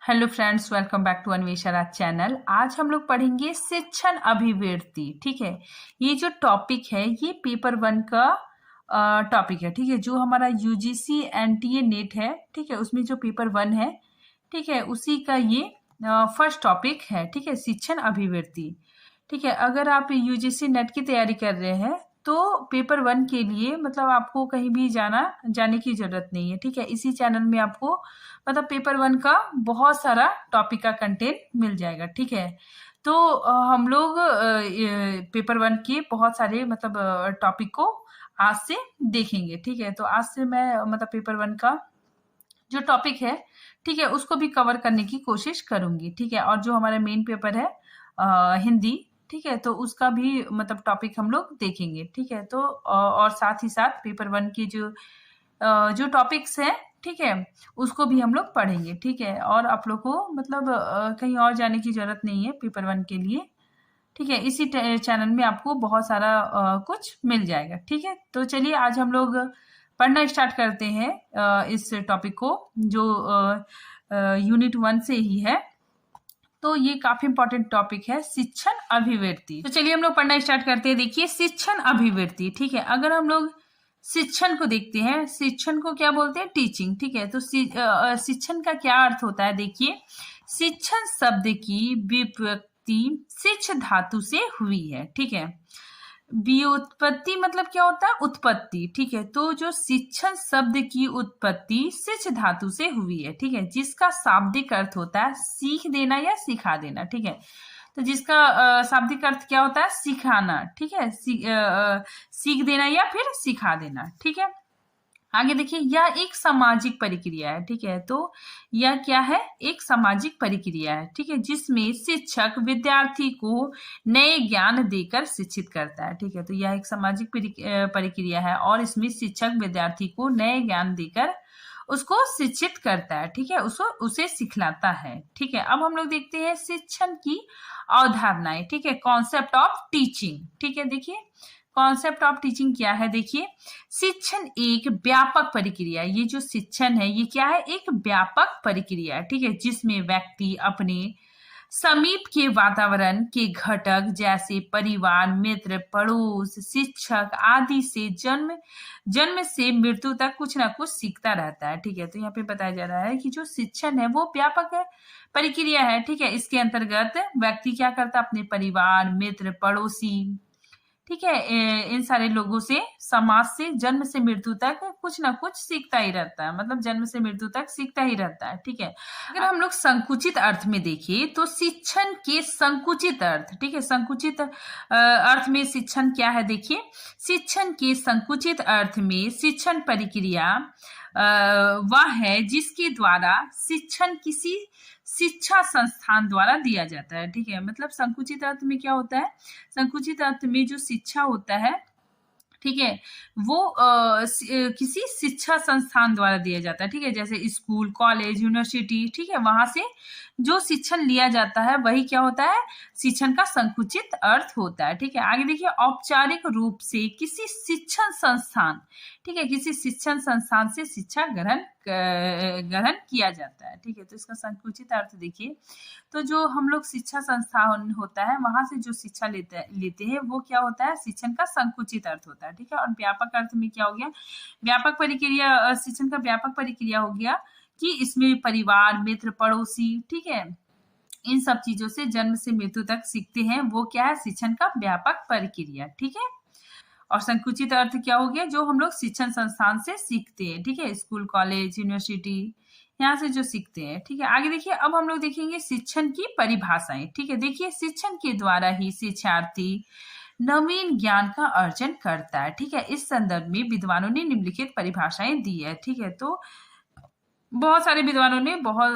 Hello friends, welcome back to Anvesha channel. आज हम लोग पढ़ेंगे शिक्षण अभिवृत्ति। ठीक है, ये जो टॉपिक है ये पेपर 1 का टॉपिक है। ठीक है, जो हमारा यूजीसी एनटीए नेट है, ठीक है, उसमें जो पेपर 1 है, ठीक है, उसी का ये फर्स्ट टॉपिक है। ठीक है, शिक्षण अभिवृत्ति। ठीक है, अगर आप यूजीसी नेट की तैयारी कर रहे हैं तो पेपर 1 के लिए मतलब आपको कहीं भी जाने की जरूरत नहीं है। ठीक है, इसी चैनल में आपको मतलब पेपर 1 का बहुत सारा टॉपिक का कंटेंट मिल जाएगा। ठीक है, तो हम लोग पेपर 1 के बहुत सारे मतलब टॉपिक को आज से देखेंगे। ठीक है, तो आज से मैं मतलब पेपर 1 का जो टॉपिक है, ठीक है, उसको भी कवर करने की कोशिश करूंगी। ठीक है, और जो हमारा मेन पेपर है हिंदी, ठीक है, तो उसका भी मतलब टॉपिक हम लोग देखेंगे। ठीक है, तो और साथ ही साथ पेपर 1 की जो टॉपिक्स हैं, ठीक है, उसको भी हम लोग पढ़ेंगे। ठीक है, और आप लोग को मतलब कहीं और जाने की जरूरत नहीं है पेपर 1 के लिए। ठीक है, इसी चैनल में आपको बहुत सारा कुछ मिल जाएगा। ठीक है, तो चलिए आज हम लोग पढ़ना स्टार्ट करते हैं इस टॉपिक को, जो यूनिट 1 से ही है। तो ये काफी इंपॉर्टेंट टॉपिक है, शिक्षण अभिवृत्ति। तो चलिए हम लोग पढ़ना स्टार्ट करते हैं। देखिए, शिक्षण अभिवृत्ति। ठीक है, अगर हम लोग शिक्षण को देखते हैं, शिक्षण को क्या बोलते हैं? टीचिंग। ठीक है, तो शिक्षण का क्या अर्थ होता है? देखिए, शिक्षण शब्द की व्युत्पत्ति शिक्ष धातु से हुई है। ठीक है, व्युत्पत्ति मतलब क्या होता है? उत्पत्ति। ठीक है, तो जो शिक्षण शब्द की उत्पत्ति शिक्ष धातु से हुई है। ठीक है, जिसका शाब्दिक अर्थ होता है सीख देना या सिखा देना। ठीक है, तो जिसका शाब्दिक अर्थ क्या होता है? सिखाना। ठीक है, सीख देना या फिर सिखा देना। ठीक है, आगे देखिए, यह एक सामाजिक प्रक्रिया है। ठीक है, तो यह क्या है? एक सामाजिक प्रक्रिया है। ठीक है, जिसमें शिक्षक विद्यार्थी को नए ज्ञान देकर शिक्षित करता है। ठीक है, तो यह एक सामाजिक प्रक्रिया है और इसमें शिक्षक विद्यार्थी को नए ज्ञान देकर उसको शिक्षित करता है। ठीक है, उसे सिखलाता है। ठीक है, अब हम लोग देखते हैं शिक्षण की अवधारणाएं। ठीक है, कॉन्सेप्ट ऑफ टीचिंग। ठीक है, देखिए कॉन्सेप्ट ऑफ टीचिंग क्या है? देखिए, शिक्षण एक व्यापक प्रक्रिया है। ये जो शिक्षण है ये क्या है? एक व्यापक प्रक्रिया है। ठीक है, जिसमें व्यक्ति अपने समीप के वातावरण के घटक जैसे परिवार, मित्र, पड़ोस, शिक्षक आदि से जन्म से मृत्यु तक कुछ ना कुछ सीखता रहता है। ठीक है, तो यहाँ पे बताया जा रहा है कि जो शिक्षण है वो व्यापक है, प्रक्रिया है। ठीक है, इसके अंतर्गत व्यक्ति क्या करता है? अपने परिवार, मित्र, पड़ोसी, ठीक है, इन सारे लोगों से, समाज से जन्म से मृत्यु तक कुछ ना कुछ सीखता ही रहता है। मतलब जन्म से मृत्यु तक सीखता ही रहता है। ठीक है, अगर हम लोग संकुचित अर्थ में देखें तो शिक्षण के संकुचित अर्थ, ठीक है, संकुचित अर्थ में शिक्षण क्या है? देखिए, शिक्षण के संकुचित अर्थ में शिक्षण प्रक्रिया वह है जिसके द्वारा शिक्षण किसी शिक्षा संस्थान द्वारा दिया जाता है। ठीक है, मतलब संकुचित अर्थ में क्या होता है? संकुचित अर्थ में जो शिक्षा होता है, ठीक है, वो किसी शिक्षा संस्थान द्वारा दिया जाता है। ठीक है, जैसे स्कूल, कॉलेज, यूनिवर्सिटी, ठीक है, वहां से जो शिक्षण लिया जाता है वही क्या होता है? शिक्षण का संकुचित अर्थ होता है। ठीक है, आगे देखिए, औपचारिक रूप से किसी शिक्षण संस्थान, ठीक है, किसी शिक्षण संस्थान से शिक्षा ग्रहण किया जाता है। ठीक है, तो इसका संकुचित अर्थ देखिए, तो जो हम लोग शिक्षा संस्थान होता है वहां से जो शिक्षा लेते हैं वो क्या होता है? शिक्षण का संकुचित अर्थ होता है। ठीक है, और व्यापक अर्थ में क्या हो गया? व्यापक प्रक्रिया, शिक्षण का व्यापक प्रक्रिया हो गया कि इसमें परिवार, मित्र, पड़ोसी, ठीक है, इन सब चीजों से जन्म से मृत्यु तक सीखते हैं, वो क्या है? शिक्षण का व्यापक प्रक्रिया। ठीक है, और संकुचित अर्थ क्या हो गया? जो हम लोग शिक्षण संस्थान से सीखते हैं। ठीक है, स्कूल, कॉलेज, यूनिवर्सिटी, यहाँ से जो सीखते हैं। ठीक है, आगे देखिए, अब हम लोग देखेंगे शिक्षण की परिभाषाएं। ठीक है, देखिए, शिक्षण के द्वारा ही शिक्षार्थी नवीन ज्ञान का अर्जन करता है। ठीक है, इस संदर्भ में विद्वानों ने निम्नलिखित परिभाषाएं दी है। ठीक है, तो बहुत सारे विद्वानों ने बहुत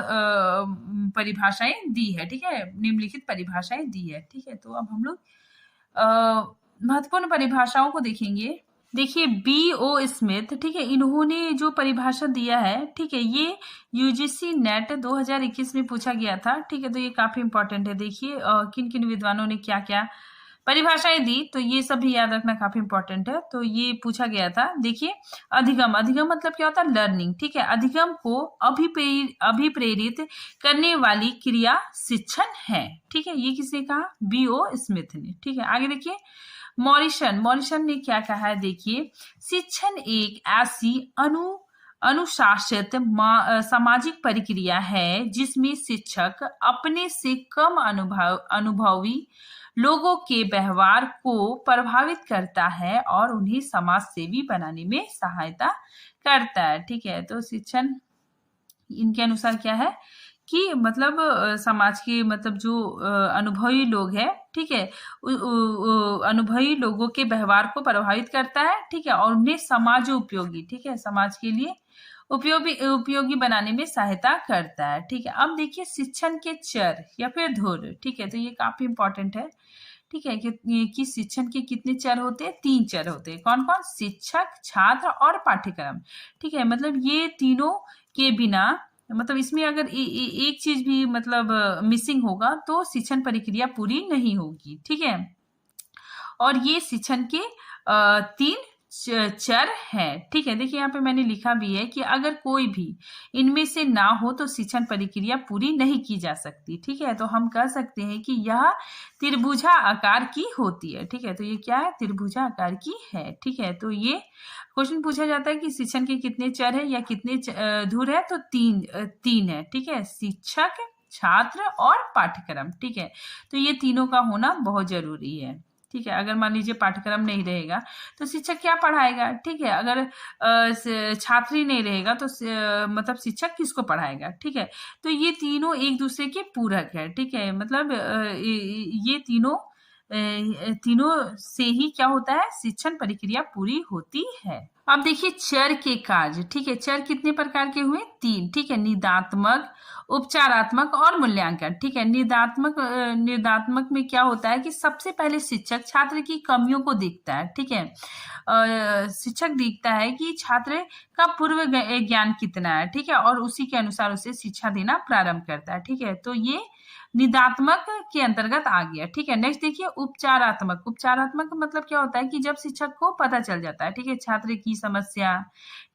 परिभाषाएं दी है। ठीक है, निम्नलिखित परिभाषाएं दी है। ठीक है, तो अब हम लोग महत्वपूर्ण परिभाषाओं को देखेंगे। देखिए, B.O. स्मिथ, ठीक है, इन्होंने जो परिभाषा दिया है, ठीक है, ये यूजीसी नेट 2021 में पूछा गया था। ठीक है, तो ये काफी इंपॉर्टेंट है। देखिए, किन किन विद्वानों ने क्या क्या परिभाषाएं दी, तो ये सब भी याद रखना काफी इंपॉर्टेंट है। तो ये पूछा गया था, देखिए अधिगम, अधिगम मतलब क्या होता है, लर्निंग, ठीक है। अधिगम को अभिप्रेरित करने वाली क्रिया शिक्षण है, ठीक है। ये किसने कहा, B.O. स्मिथ ने, ठीक है। आगे देखिए मॉरिसन, मॉरिसन ने क्या कहा है, देखिए शिक्षण एक ऐसी अनुशासित सामाजिक प्रक्रिया है जिसमें शिक्षक अपने से कम अनुभवी लोगों के व्यवहार को प्रभावित करता है और उन्हें समाज सेवी बनाने में सहायता करता है, ठीक है। तो शिक्षण इनके अनुसार क्या है कि मतलब समाज के मतलब जो अनुभवी लोग हैं, ठीक है, अनुभवी लोगों के व्यवहार को प्रभावित करता है, ठीक है, और उन्हें समाज उपयोगी, ठीक है, समाज के लिए उपयोगी बनाने में सहायता करता है, ठीक है। अब देखिए शिक्षण के चर या फिर धुर, ठीक है, तो ये काफी इंपॉर्टेंट है, ठीक है, कि शिक्षण के कितने चर होते हैं, 3 चर होते हैं। कौन कौन, शिक्षक, छात्र और पाठ्यक्रम, ठीक है। मतलब ये तीनों के बिना, मतलब इसमें अगर एक चीज भी मतलब मिसिंग होगा तो शिक्षण प्रक्रिया पूरी नहीं होगी, ठीक है। और ये शिक्षण के 3 चर है, ठीक है। देखिए यहाँ पे मैंने लिखा भी है कि अगर कोई भी इनमें से ना हो तो शिक्षण प्रक्रिया पूरी नहीं की जा सकती, ठीक है। तो हम कह सकते हैं कि यह त्रिभुजा आकार की होती है, ठीक है। तो ये क्या है, त्रिभुजा आकार की है, ठीक है। तो ये क्वेश्चन पूछा जाता है कि शिक्षण के कितने चर है या कितने धुर है, तो तीन है, ठीक है, शिक्षक, छात्र और पाठ्यक्रम, ठीक है। तो ये तीनों का होना बहुत जरूरी है, ठीक है। अगर मान लीजिए पाठ्यक्रम नहीं रहेगा तो शिक्षक क्या पढ़ाएगा, ठीक है। अगर छात्र ही नहीं रहेगा तो मतलब शिक्षक किसको पढ़ाएगा, ठीक है। तो ये तीनों एक दूसरे के पूरक है, ठीक है। मतलब ये तीनों से ही क्या होता है, शिक्षण प्रक्रिया पूरी होती है। अब देखिए चर के कार्य, ठीक है। चर कितने प्रकार के हुए, 3, ठीक है। निदात्मक, उपचारात्मक और मूल्यांकन, ठीक है। निदात्मक में क्या होता है कि सबसे पहले शिक्षक छात्र की कमियों को देखता है, ठीक है। शिक्षक देखता है कि छात्र का पूर्व ज्ञान कितना है, ठीक है, और उसी के अनुसार उसे शिक्षा देना प्रारंभ करता है, ठीक है। तो ये निदात्मक के अंतर्गत आ गया, ठीक है। नेक्स्ट देखिए उपचारात्मक, उपचारात्मक मतलब क्या होता है कि जब शिक्षक को पता चल जाता है, ठीक है, छात्र की समस्या,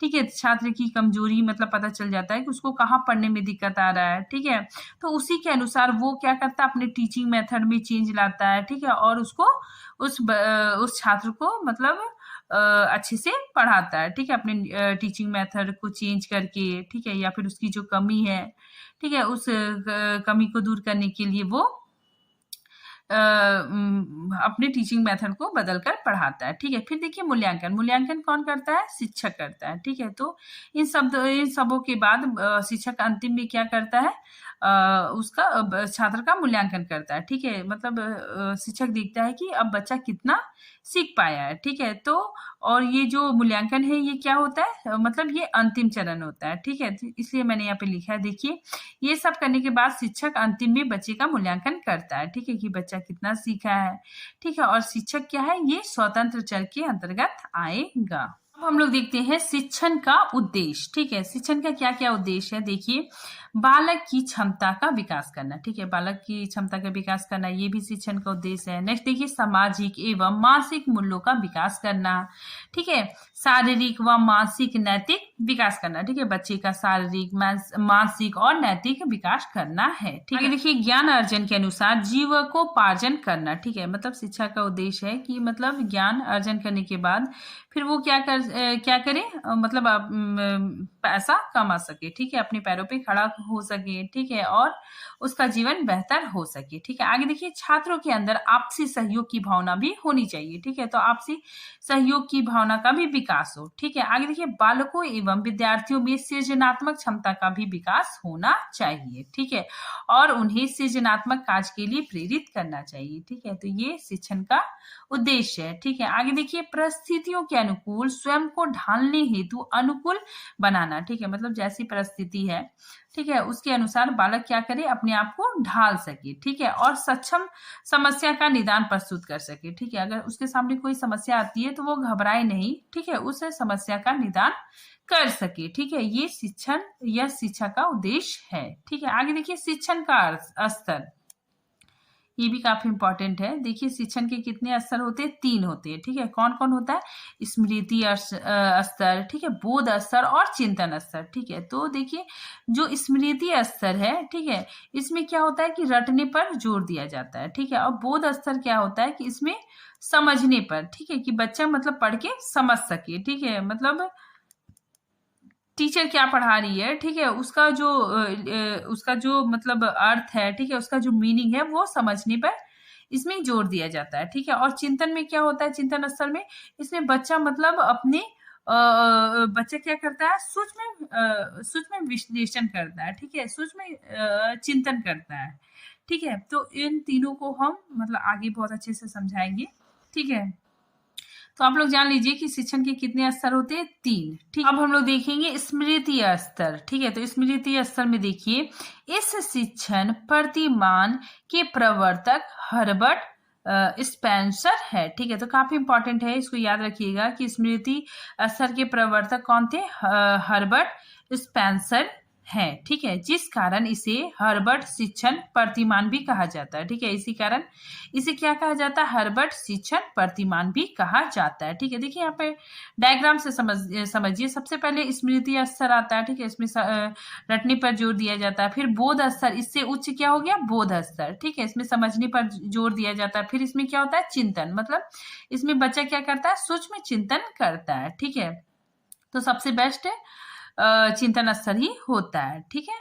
ठीक है, छात्र की कमजोरी, मतलब पता चल जाता है कि उसको कहाँ पढ़ने में दिक्कत आ रहा है, ठीक है। तो उसी के अनुसार वो क्या करता है, अपने टीचिंग मेथड में चेंज लाता है, ठीक है, और उसको उस छात्र को मतलब अच्छे से पढ़ाता है, ठीक है, अपने टीचिंग मेथड को चेंज करके, ठीक है, या फिर उसकी जो कमी है, ठीक है, उस कमी को दूर करने के लिए वो अपने टीचिंग मेथड को बदलकर पढ़ाता है, ठीक है। फिर देखिए मूल्यांकन, मूल्यांकन कौन करता है, शिक्षक करता है, ठीक है। तो इन सबों के बाद शिक्षक अंतिम में क्या करता है, उसका छात्र का मूल्यांकन करता है, ठीक है। मतलब शिक्षक देखता है कि अब बच्चा कितना सीख पाया है, ठीक है। तो और ये जो मूल्यांकन है ये क्या होता है, मतलब ये अंतिम चरण होता है, ठीक है। तो इसलिए मैंने यहाँ पे लिखा है, देखिए ये सब करने के बाद शिक्षक अंतिम में बच्चे का मूल्यांकन करता है, ठीक है, कि बच्चा कितना सीखा है, ठीक है। और शिक्षक क्या है, ये स्वतंत्र चर के अंतर्गत आएगा। अब हम लोग देखते हैं शिक्षण का उद्देश्य, ठीक है। शिक्षण का क्या क्या उद्देश्य है, देखिए बालक की क्षमता का विकास करना, ठीक है, बालक की क्षमता का विकास करना ये भी शिक्षण का उद्देश्य है। नेक्स्ट देखिए सामाजिक एवं मानसिक मूल्यों का विकास करना, ठीक है, शारीरिक व मानसिक नैतिक विकास करना, ठीक है, बच्चे का शारीरिक मानसिक और नैतिक विकास करना है, ठीक है। देखिए ज्ञान अर्जन के अनुसार जीविकोपार्जन करना, ठीक है, मतलब शिक्षा का उद्देश्य है कि मतलब ज्ञान अर्जन करने के बाद फिर वो क्या करे, मतलब पैसा कमा सके, ठीक है, अपने पैरों पे खड़ा हो सके, ठीक है, और उसका जीवन बेहतर हो सके, ठीक है। आगे देखिए छात्रों के अंदर आपसी सहयोग की भावना भी होनी चाहिए, ठीक है, तो आपसी सहयोग की भावना का भी विकास हो, ठीक है। आगे देखिए बालकों एवं विद्यार्थियों में सृजनात्मक क्षमता का भी विकास होना चाहिए, ठीक है, और उन्हें सृजनात्मक कार्य के लिए प्रेरित करना चाहिए, ठीक है। तो ये शिक्षण का उद्देश्य है, ठीक है। आगे देखिए परिस्थितियों के अनुकूल स्वयं को ढालने हेतु अनुकूल बनाना, ठीक है, मतलब जैसी परिस्थिति है, ठीक है, उसके अनुसार बालक क्या करे, अपने आप को ढाल सके, ठीक है, और सक्षम समस्या का निदान प्रस्तुत कर सके, ठीक है। अगर उसके सामने कोई समस्या आती है तो वो घबराए नहीं, ठीक है, उस समस्या का निदान कर सके, ठीक है। ये शिक्षण या शिक्षा का उद्देश्य है, ठीक है। आगे देखिए शिक्षण का स्तर, ये भी काफी इंपॉर्टेंट है। देखिए शिक्षण के कितने स्तर होते हैं, 3 होते हैं, ठीक है। कौन कौन होता है, स्मृति स्तर, ठीक है, बोध स्तर और चिंतन स्तर, ठीक है। तो देखिए जो स्मृति स्तर है, ठीक है, इसमें क्या होता है कि रटने पर जोर दिया जाता है, ठीक है। और बोध स्तर क्या होता है कि इसमें समझने पर, ठीक है, कि बच्चा मतलब पढ़ के समझ सके, ठीक है, मतलब टीचर क्या पढ़ा रही है, ठीक है, उसका जो मतलब अर्थ है, ठीक है, उसका जो मीनिंग है वो समझने पर इसमें जोर दिया जाता है, ठीक है। और चिंतन में क्या होता है, चिंतन स्तर में इसमें बच्चा मतलब अपने बच्चा क्या करता है, सूक्ष्म विश्लेषण करता है, ठीक है, सूक्ष्म चिंतन करता है, ठीक है। तो इन तीनों को हम मतलब आगे बहुत अच्छे से समझाएंगे, ठीक है। तो आप लोग जान लीजिए कि शिक्षण के कितने स्तर होते हैं, 3, ठीक। अब हम लोग देखेंगे स्मृति स्तर, ठीक है। तो स्मृति स्तर में देखिए इस शिक्षण प्रतिमान के प्रवर्तक हर्बर्ट स्पेंसर है, ठीक है। तो काफी इंपॉर्टेंट है, इसको याद रखिएगा कि स्मृति स्तर के प्रवर्तक कौन थे, हर्बर्ट स्पेंसर है, ठीक है, जिस कारण इसे हर्बर्ट शिक्षण प्रतिमान भी कहा जाता है, ठीक है। इसी कारण इसे क्या कहा जाता है, हर्बर्ट शिक्षण प्रतिमान भी कहा जाता है, ठीक है। देखिए यहाँ पे डायग्राम से समझिए। सबसे पहले स्मृति स्तर आता है, ठीक है, इसमें रटने पर जोर दिया जाता है। फिर बोध स्तर, इससे उच्च क्या हो गया, बोध स्तर, ठीक है, इसमें समझने पर जोर दिया जाता है। फिर इसमें क्या होता है, चिंतन, मतलब इसमें बच्चा क्या करता है, सूक्ष्म चिंतन करता है, ठीक है। तो सबसे बेस्ट चिंतन स्तर ही होता है, ठीक है।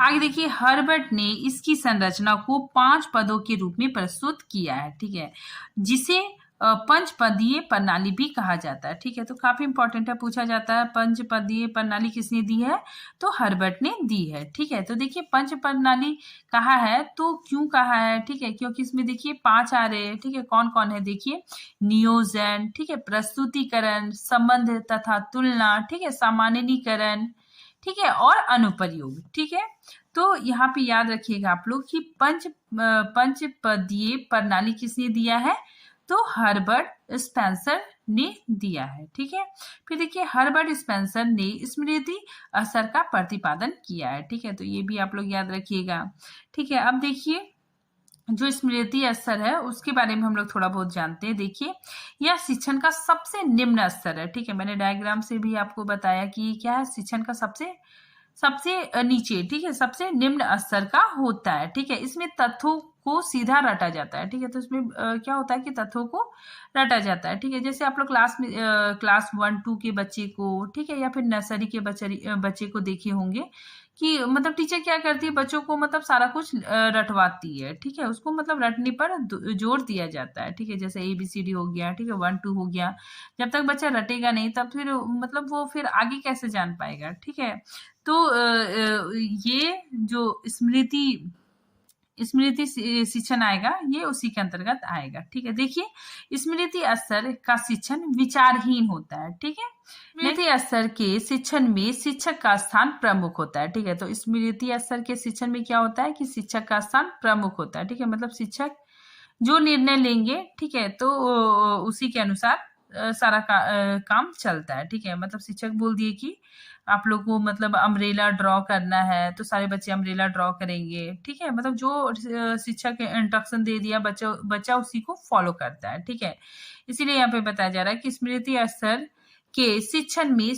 आगे देखिए हर्बर्ट ने इसकी संरचना को 5 पदों के रूप में प्रस्तुत किया है, ठीक है, जिसे पंचपदीय प्रणाली भी कहा जाता है, ठीक है। तो काफी इंपॉर्टेंट है, पूछा जाता है पंचपदीय प्रणाली किसने दी है, तो हर्बर्ट ने दी है, ठीक है। तो देखिए पंच प्रणाली कहा है, तो क्यों कहा है, ठीक है, क्योंकि इसमें देखिए 5 आ रहे हैं, ठीक है। कौन कौन है, देखिए नियोजन, ठीक है, प्रस्तुतिकरण, संबंध तथा तुलना, ठीक है, सामान्यीकरण, ठीक है, और अनुप्रयोग, ठीक है। तो यहाँ पे याद रखिएगा आप लोग कि पंचपदीय प्रणाली किसने दिया है, तो हर्बर्ट स्पेंसर ने दिया है, ठीक है। फिर देखिए हर्बर्ट स्पेंसर ने स्मृति असर का प्रतिपादन किया है, ठीक है। तो ये भी आप लोग याद रखिएगा, ठीक है। अब देखिए जो स्मृति स्तर है उसके बारे में हम लोग थोड़ा बहुत जानते हैं। देखिए यह शिक्षण का सबसे निम्न स्तर है, ठीक है। मैंने डायग्राम से भी आपको बताया कि क्या है, शिक्षण का सबसे सबसे नीचे, ठीक है, सबसे निम्न स्तर का होता है, ठीक है। इसमें तथ्यों को सीधा रटा जाता है, ठीक है। तो इसमें क्या होता है कि तथ्यों को रटा जाता है, ठीक है। जैसे आप लोग क्लास 1-2 के बच्चे को, ठीक है, या फिर नर्सरी के बच्चे को देखे होंगे कि मतलब टीचर क्या करती है, बच्चों को मतलब सारा कुछ रटवाती है, ठीक है, उसको मतलब रटने पर जोर दिया जाता है, ठीक है। जैसे ABCD हो गया, ठीक है, 1-2 हो गया, जब तक बच्चा रटेगा नहीं तब फिर मतलब वो फिर आगे कैसे जान पाएगा, ठीक है। तो ये जो स्मृति शिक्षण आएगा ये उसी के अंतर्गत आएगा, ठीक है। देखिए स्मृति स्तर का शिक्षण विचारहीन होता है, ठीक है। स्मृति स्तर के शिक्षण में शिक्षक का स्थान प्रमुख होता है, ठीक है। तो स्मृति स्तर के शिक्षण में क्या होता है कि शिक्षक का स्थान प्रमुख होता है, ठीक है, मतलब शिक्षक जो निर्णय लेंगे, ठीक है, तो उसी के अनुसार सारा काम चलता है, ठीक है। मतलब शिक्षक बोल दिए कि आप लोग को मतलब अम्ब्रेला ड्रॉ करना है तो सारे बच्चे अम्ब्रेला ड्रॉ करेंगे, ठीक है। मतलब जो शिक्षक इंस्ट्रक्शन दे दिया बच्चा उसी को फॉलो करता है, ठीक है। इसीलिए यहाँ पे बताया जा रहा है कि स्मृति स्तर के शिक्षण में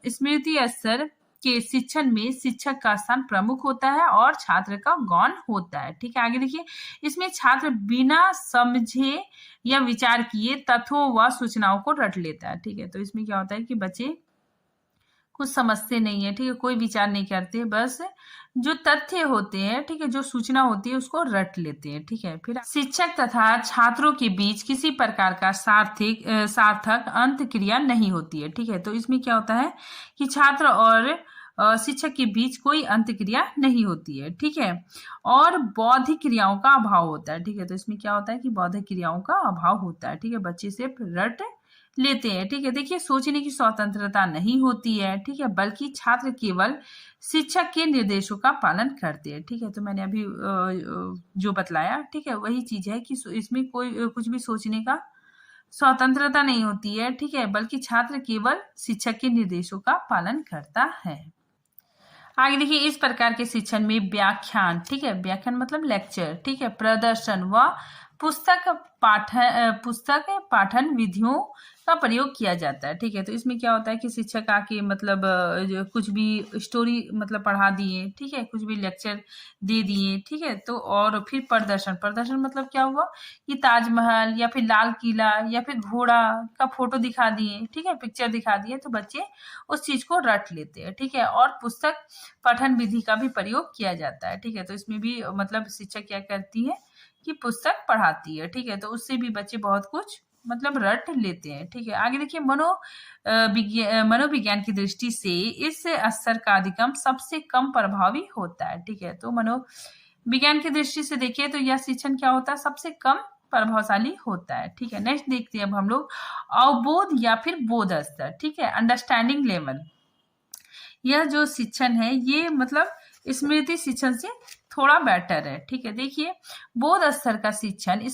स्मृति स्तर के शिक्षण में शिक्षक का स्थान प्रमुख होता है और छात्र का गौण होता है, ठीक है। आगे देखिए इसमें छात्र बिना समझे या विचार किए तथ्यों व सूचनाओं को रट लेता है, ठीक है। तो इसमें क्या होता है कि बच्चे कुछ समझते नहीं है, ठीक है, कोई विचार नहीं करते, बस जो तथ्य होते हैं, ठीक है, जो सूचना होती है उसको रट लेते हैं, ठीक है। फिर शिक्षक तथा छात्रों के बीच किसी प्रकार का सार्थक अंत क्रिया नहीं होती है, ठीक है। तो इसमें क्या होता है कि छात्र और शिक्षक के बीच कोई अंत क्रिया नहीं होती है, ठीक है, और बौद्धिक क्रियाओं का अभाव होता है, ठीक है। तो इसमें क्या होता है कि बौद्धिक क्रियाओं का अभाव होता है, ठीक है, बच्चे सिर्फ रट लेते हैं, ठीक है। देखिए सोचने की स्वतंत्रता नहीं होती है, ठीक है, बल्कि छात्र केवल शिक्षक के निर्देशों का पालन करते हैं, ठीक है। तो मैंने अभी जो बतलाया, ठीक है, वही चीज है कि इसमें कोई कुछ भी सोचने का स्वतंत्रता नहीं होती है, ठीक है, बल्कि छात्र केवल शिक्षक के निर्देशों का पालन करता है। आगे देखिए, इस प्रकार के शिक्षण में व्याख्यान, ठीक है, व्याख्यान मतलब लेक्चर, ठीक है, प्रदर्शन व पुस्तक पाठन विधियों का प्रयोग किया जाता है। ठीक है, तो इसमें क्या होता है कि शिक्षक आके मतलब जो कुछ भी स्टोरी मतलब पढ़ा दिए, ठीक है, कुछ भी लेक्चर दे दिए, ठीक है, तो और फिर प्रदर्शन, प्रदर्शन मतलब क्या हुआ कि ताजमहल या फिर लाल किला या फिर घोड़ा का फोटो दिखा दिए, ठीक है, पिक्चर दिखा दिए, तो बच्चे उस चीज को रट लेते हैं। ठीक है, और पुस्तक पठन विधि का भी प्रयोग किया जाता है। ठीक है, तो इसमें भी मतलब शिक्षक क्या करती है कि पुस्तक पढ़ाती है। ठीक है, तो उससे भी बच्चे बहुत कुछ मतलब रट लेते हैं। ठीक है, आगे देखिए, मनोविज्ञान की दृष्टि से इस स्तर का अधिगम सबसे कम प्रभावी होता है। ठीक है, तो मनोविज्ञान की दृष्टि से देखिए तो यह शिक्षण क्या होता है, सबसे कम प्रभावशाली होता है। ठीक है, नेक्स्ट देखते हैं अब हम लोग अवबोध या फिर बोध स्तर। ठीक है, अंडरस्टैंडिंग लेवल। यह जो शिक्षण है ये मतलब स्मृति शिक्षण से थोड़ा बेटर है। ठीक है, देखिए, बोध स्तर का शिक्षण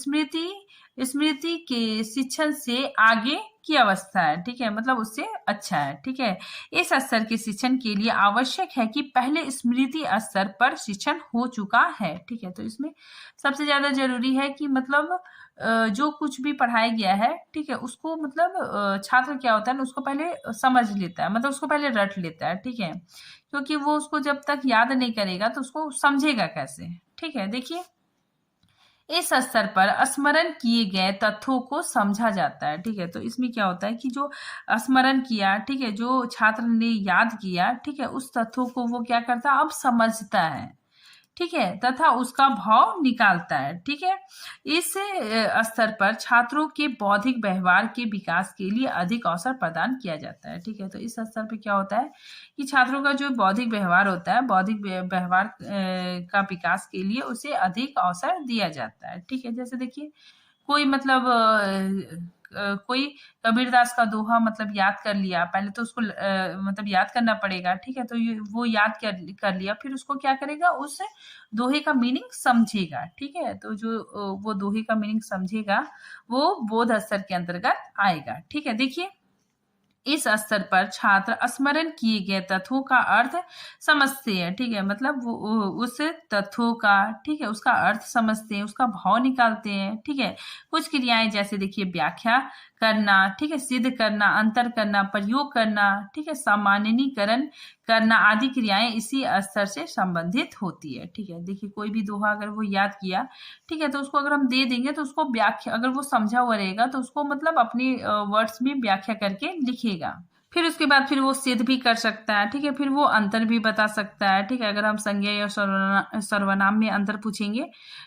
स्मृति के शिक्षण से आगे की अवस्था है। ठीक है, मतलब उससे अच्छा है। ठीक है, इस स्तर के शिक्षण के लिए आवश्यक है कि पहले स्मृति स्तर पर शिक्षण हो चुका है। ठीक है, तो इसमें सबसे ज्यादा जरूरी है कि मतलब जो कुछ भी पढ़ाया गया है, ठीक है, उसको मतलब छात्र क्या होता है ना, उसको पहले समझ लेता है, मतलब उसको पहले रट लेता है। ठीक है, क्योंकि वो उसको जब तक याद नहीं करेगा तो उसको समझेगा कैसे। ठीक है, देखिए, इस स्तर पर स्मरण किए गए तथ्यों को समझा जाता है। ठीक है, तो इसमें क्या होता है कि जो स्मरण किया, ठीक है, जो छात्र ने याद किया, ठीक है, उस तथ्यों को वो क्या करता है, अब समझता है। ठीक है, तथा उसका भाव निकालता है। ठीक है, इस स्तर पर छात्रों के बौद्धिक व्यवहार के विकास के लिए अधिक अवसर प्रदान किया जाता है। ठीक है, तो इस स्तर पर क्या होता है कि छात्रों का जो बौद्धिक व्यवहार होता है, बौद्धिक व्यवहार का विकास के लिए उसे अधिक अवसर दिया जाता है। ठीक है, जैसे देखिए, कोई मतलब कोई कबीरदास का दोहा मतलब याद कर लिया, पहले तो उसको मतलब याद करना पड़ेगा। ठीक है, तो वो याद कर लिया, फिर उसको क्या करेगा, उस दोहे का मीनिंग समझेगा। ठीक है, तो जो वो दोहे का मीनिंग समझेगा वो बोध स्तर के अंतर्गत आएगा। ठीक है, देखिए, इस स्तर पर छात्र स्मरण किए गए तथ्यों का अर्थ समझते हैं। ठीक है, मतलब वो उस तथ्यों का, ठीक है, उसका अर्थ समझते हैं, उसका भाव निकालते हैं। ठीक है, कुछ क्रियाएं जैसे देखिए, व्याख्या करना, ठीक है, सिद्ध करना, अंतर करना, प्रयोग करना, ठीक है, सामान्यीकरण करना आदि क्रियाएं इसी स्तर से संबंधित होती है। ठीक है, देखिए, कोई भी दोहा अगर वो याद किया, ठीक है, तो उसको अगर हम दे देंगे तो उसको व्याख्या, अगर वो समझा हुआ रहेगा तो उसको मतलब अपने वर्ड्स में व्याख्या करके लिखेगा। फिर उसके बाद फिर वो सिद्ध भी कर सकता है। ठीक है, फिर वो अंतर भी बता सकता है। ठीक है, अगर हम संज्ञा या सर्वनाम में अंतर पूछेंगे,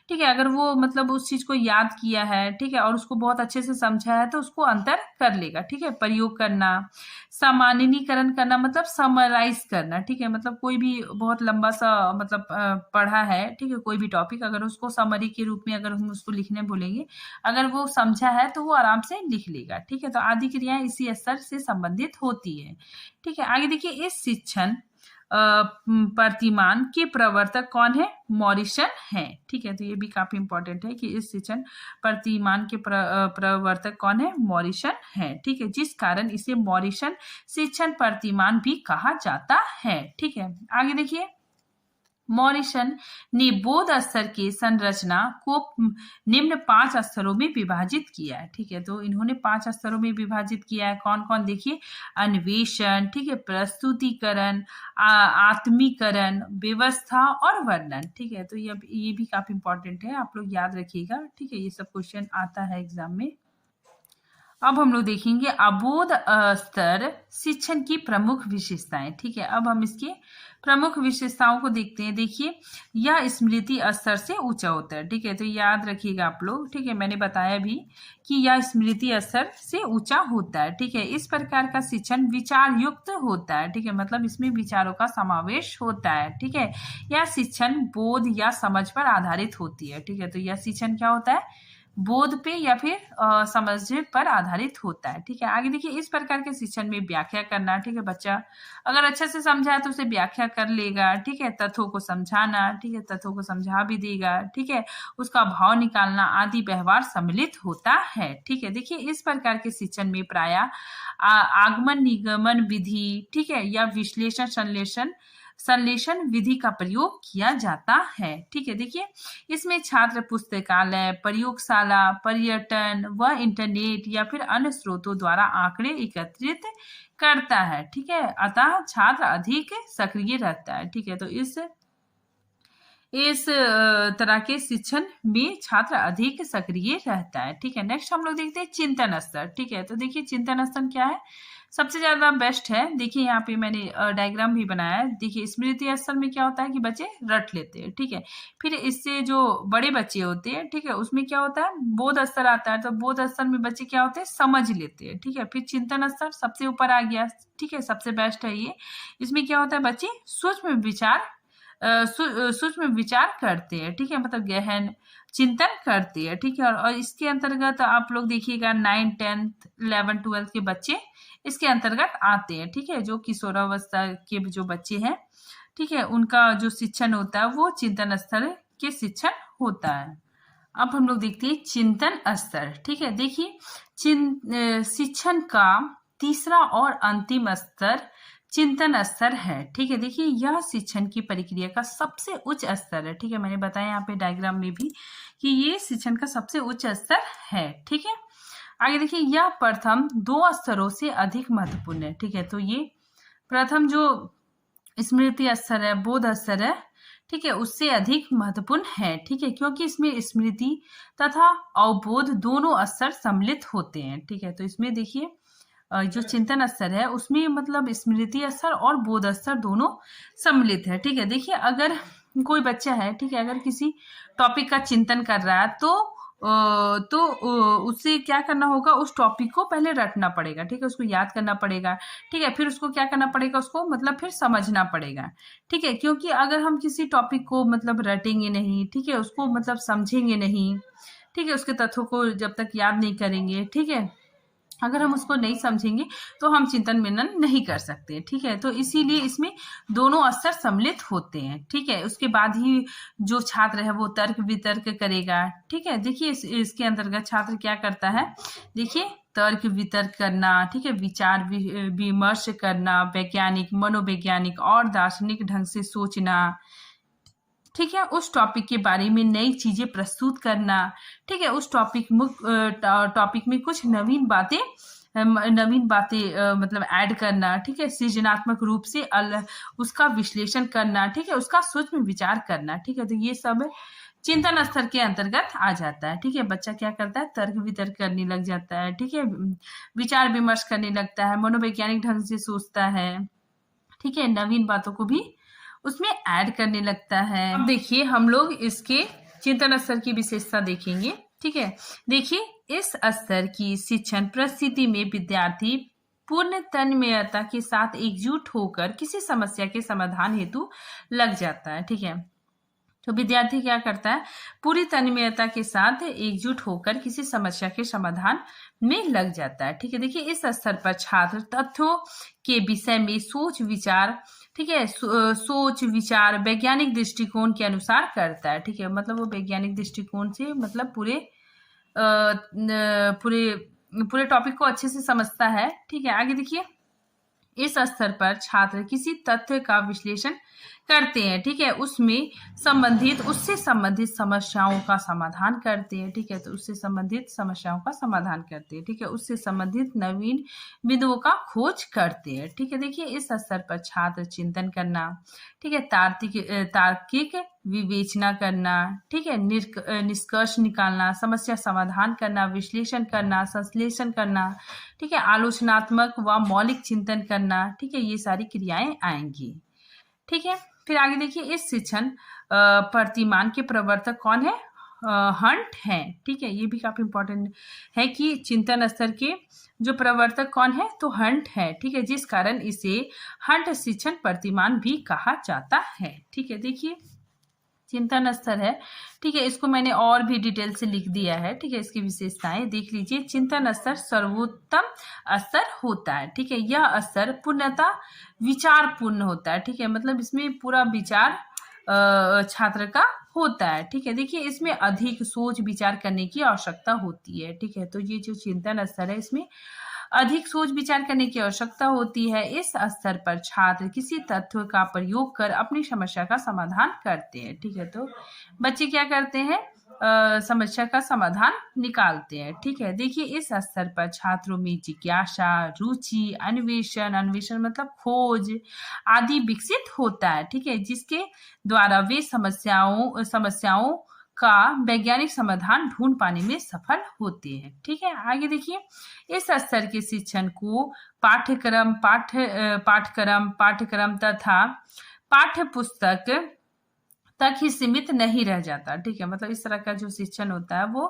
ठीक है, अगर वो मतलब उस चीज को याद किया है, ठीक है, और उसको बहुत अच्छे से समझा है तो उसको अंतर कर लेगा। ठीक है, प्रयोग करना, सामान्यीकरण करना मतलब समराइज करना। ठीक है, मतलब कोई भी बहुत लंबा सा मतलब पढ़ा है, ठीक है, कोई भी टॉपिक, अगर उसको समरी के रूप में अगर हम उसको लिखने बोलेंगे, अगर वो समझा है तो वो आराम से लिख लेगा। ठीक है, तो आदि क्रियाएं इसी स्तर से संबंधित होती है। ठीक है, आगे देखिए, इस शिक्षण प्रतिमान के प्रवर्तक कौन है, मॉरिसन है। ठीक है, तो ये भी काफी इंपॉर्टेंट है कि इस शिक्षण प्रतिमान के प्रवर्तक कौन है, मॉरिसन है। ठीक है, जिस कारण इसे मॉरिसन शिक्षण प्रतिमान भी कहा जाता है। ठीक है, आगे देखिए, मॉरिसन ने बोध स्तर की संरचना को निम्न 5 स्तरों में विभाजित किया है। ठीक है, तो इन्होंने 5 स्तरों में विभाजित किया है। कौन कौन, देखिए, अन्वेषण, ठीक है, प्रस्तुतिकरण, आत्मीकरण, व्यवस्था और वर्णन। ठीक है, तो ये भी काफी इंपॉर्टेंट है, आप लोग याद रखिएगा। ठीक है, ये सब क्वेश्चन आता है एग्जाम में। अब हम लोग देखेंगे अबोध स्तर शिक्षण की प्रमुख विशेषताएं। ठीक है, अब हम इसके प्रमुख विशेषताओं को देखते हैं। देखिए, यह स्मृति स्तर से ऊंचा होता है। ठीक है, तो याद रखिएगा आप लोग। ठीक है, मैंने बताया भी कि यह स्मृति स्तर से ऊंचा होता है। ठीक है, इस प्रकार का शिक्षण विचार युक्त होता है। ठीक है, मतलब इसमें विचारों का समावेश होता है। ठीक है, यह शिक्षण बोध या समझ पर आधारित होती है। ठीक है, तो यह शिक्षण क्या होता है, बोध पे या फिर समझ पर आधारित होता है। ठीक है, आगे देखिए, इस प्रकार के शिक्षण में व्याख्या करना, ठीक है, बच्चा अगर अच्छे से समझा है तो उसे व्याख्या कर लेगा। ठीक है, तथ्यों को समझाना, ठीक है, तथ्यों को समझा भी देगा। ठीक है, उसका भाव निकालना आदि व्यवहार सम्मिलित होता है। ठीक है, देखिए, इस प्रकार के शिक्षण में प्रायः आगमन निगमन विधि, ठीक है, या विश्लेषण संश्लेषण संश्लेषण विधि का प्रयोग किया जाता है। ठीक है, देखिए इसमें छात्र पुस्तकालय, प्रयोगशाला, पर्यटन व इंटरनेट या फिर अन्य स्रोतों द्वारा आंकड़े एकत्रित करता है। ठीक है, अतः छात्र अधिक सक्रिय रहता है। ठीक है, तो इस तरह के शिक्षण में छात्र अधिक सक्रिय रहता है। ठीक है, नेक्स्ट हम लोग देखते हैं चिंतन स्तर। ठीक है, तो देखिए चिंतन स्तर क्या है, सबसे ज्यादा बेस्ट है। देखिए यहाँ पे मैंने डायग्राम भी बनाया है। देखिए स्मृति स्तर में क्या होता है कि बच्चे रट लेते हैं। ठीक है, फिर इससे जो बड़े बच्चे होते हैं, ठीक है, उसमें क्या होता है, बोध स्तर आता है। तो बोध स्तर में बच्चे क्या होते हैं, समझ लेते हैं। ठीक है, फिर चिंतन स्तर सबसे ऊपर आ गया। ठीक है, सबसे बेस्ट है ये। इसमें क्या होता है, बच्चे सूक्ष्म विचार करते हैं। ठीक है, मतलब गहन चिंतन करते हैं। ठीक है, और इसके अंतर्गत आप लोग देखिएगा 9, 10th, 11, 12 के बच्चे इसके अंतर्गत आते हैं। ठीक है, जो किशोरावस्था के जो बच्चे हैं, ठीक है, उनका जो शिक्षण होता है वो चिंतन स्तर के शिक्षण होता है। अब हम लोग देखते हैं चिंतन स्तर। ठीक है, देखिए शिक्षण का तीसरा और अंतिम स्तर चिंतन स्तर है। ठीक है, देखिए यह शिक्षण की प्रक्रिया का सबसे उच्च स्तर है। ठीक है, मैंने बताया यहाँ पे डायग्राम में भी कि ये शिक्षण का सबसे उच्च स्तर है। ठीक है, आगे देखिए यह प्रथम 2 स्तरों से अधिक महत्वपूर्ण है। ठीक है, तो ये प्रथम जो स्मृति स्तर है, बोध स्तर है, ठीक है, उससे अधिक महत्वपूर्ण है। ठीक है, क्योंकि इसमें स्मृति तथा अवबोध दोनों स्तर सम्मिलित होते हैं। ठीक है, तो इसमें देखिए जो चिंतन स्तर है उसमें मतलब स्मृति स्तर और बोध स्तर दोनों सम्मिलित है। ठीक है, देखिए अगर कोई बच्चा है, ठीक है, अगर किसी टॉपिक का चिंतन कर रहा है तो उससे क्या करना होगा, उस टॉपिक को पहले रटना पड़ेगा। ठीक है, उसको याद करना पड़ेगा। ठीक है, फिर उसको क्या करना पड़ेगा, उसको मतलब फिर समझना पड़ेगा। ठीक है, क्योंकि अगर हम किसी टॉपिक को मतलब रटेंगे नहीं, ठीक है, उसको मतलब समझेंगे नहीं, ठीक है, उसके तथ्यों को जब तक याद नहीं करेंगे, ठीक है, अगर हम उसको नहीं समझेंगे तो हम चिंतन मनन नहीं कर सकते। ठीक है, तो इसीलिए इसमें दोनों स्तर सम्मिलित होते हैं। ठीक है, उसके बाद ही जो छात्र है वो तर्क वितर्क करेगा। ठीक है, देखिए इसके अंतर्गत छात्र क्या करता है, देखिए तर्क वितर्क करना, ठीक है, विचार विमर्श करना, वैज्ञानिक, मनोवैज्ञानिक और दार्शनिक ढंग से सोचना, ठीक है, उस टॉपिक के बारे में नई चीजें प्रस्तुत करना। ठीक है, उस टॉपिक में कुछ नवीन बातें मतलब ऐड करना। ठीक है, सृजनात्मक रूप से उसका विश्लेषण करना। ठीक है, उसका सूक्ष्म विचार करना। ठीक है, तो ये सब चिंतन स्तर के अंतर्गत आ जाता है। ठीक है, बच्चा क्या करता है, तर्क वितर्क करने लग जाता है। ठीक है, विचार विमर्श करने लगता है, मनोवैज्ञानिक ढंग से सोचता है। ठीक है, नवीन बातों को भी उसमें ऐड करने लगता है। अब देखिए हम लोग इसके चिंतन स्तर की विशेषता देखेंगे। ठीक है, देखिए इस स्तर की शिक्षण परिस्थिति में विद्यार्थी पूर्ण तन्मयता के साथ एकजुट होकर किसी समस्या के समाधान हेतु लग जाता है। ठीक है, तो विद्यार्थी क्या करता है, पूरी तन्मयता के साथ एकजुट होकर किसी समस्या के समाधान में लग जाता है। ठीक है, देखिए इस स्तर पर छात्र तथ्यों के विषय में सोच विचार, ठीक है, सोच विचार वैज्ञानिक दृष्टिकोण के अनुसार करता है। ठीक है, मतलब वो वैज्ञानिक दृष्टिकोण से मतलब पूरे टॉपिक को अच्छे से समझता है। ठीक है, आगे देखिए इस स्तर पर छात्र किसी तथ्य का विश्लेषण करते हैं। ठीक है, उससे संबंधित समस्याओं का समाधान करते हैं। ठीक है, तो उससे संबंधित समस्याओं का समाधान करते हैं। ठीक है, उससे संबंधित नवीन बिंदुओं का खोज करते हैं। ठीक है, देखिए इस स्तर पर छात्र चिंतन करना, ठीक है, तार्किक विवेचना करना, ठीक है, निष्कर्ष निकालना, समस्या समाधान करना, विश्लेषण करना, संश्लेषण करना, ठीक है, आलोचनात्मक व मौलिक चिंतन करना, ठीक है, ये सारी क्रियाएं आएंगी। ठीक है, फिर आगे देखिए इस शिक्षण प्रतिमान के प्रवर्तक कौन है, हंट है। ठीक है, ये भी काफी इंपॉर्टेंट है कि चिंतन स्तर के जो प्रवर्तक कौन है, तो हंट है। ठीक है, जिस कारण इसे हंट शिक्षण प्रतिमान भी कहा जाता है। ठीक है, देखिए चिंतन स्तर है, ठीक है, इसको मैंने और भी डिटेल से लिख दिया है। ठीक है, इसकी विशेषताएं देख लीजिए। चिंतन स्तर सर्वोत्तम स्तर होता है। ठीक है, यह स्तर पूर्णतः विचारपूर्ण होता है। ठीक है, मतलब इसमें पूरा विचार छात्र का होता है। ठीक है, देखिए इसमें अधिक सोच विचार करने की आवश्यकता होती है। ठीक है, तो ये जो चिंतन स्तर है इसमें अधिक सोच विचार करने की आवश्यकता होती है। इस स्तर पर छात्र किसी तथ्य का प्रयोग कर अपनी समस्या का समाधान करते हैं। ठीक है, तो बच्चे क्या करते हैं, समस्या का समाधान निकालते हैं। ठीक है, देखिए इस स्तर पर छात्रों में जिज्ञासा, रुचि, अन्वेषण, अन्वेषण मतलब खोज आदि विकसित होता है। ठीक है, जिसके द्वारा वे समस्याओं का वैज्ञानिक समाधान ढूंढ पाने में सफल होते हैं। ठीक है, आगे देखिए, इस स्तर के शिक्षण को पाठ्यक्रम तथा पाठ्य पुस्तक तक ही सीमित नहीं रह जाता। ठीक है, मतलब इस तरह का जो शिक्षण होता है वो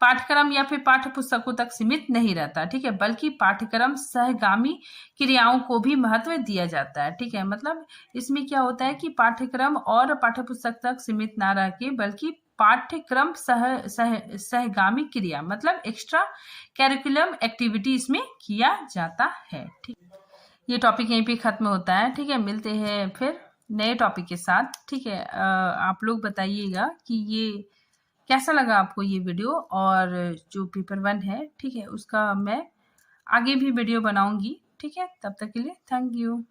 पाठ्यक्रम या फिर पाठ्य पुस्तकों तक सीमित नहीं रहता। ठीक है, बल्कि पाठ्यक्रम सहगामी क्रियाओं को भी महत्व दिया जाता है। ठीक है, मतलब इसमें क्या होता है कि पाठ्यक्रम और पाठ्य पुस्तक तक सीमित ना रह के बल्कि पाठ्यक्रम सहगामी क्रिया मतलब एक्स्ट्रा कैरिकुलम एक्टिविटी इसमें किया जाता है। ठीक, ये टॉपिक यहीं पे खत्म होता है। ठीक है, मिलते हैं फिर नए टॉपिक के साथ। ठीक है, आप लोग बताइएगा कि ये कैसा लगा आपको ये वीडियो, और जो पेपर 1 है ठीक है उसका मैं आगे भी वीडियो बनाऊंगी। ठीक है, तब तक के लिए थैंक यू।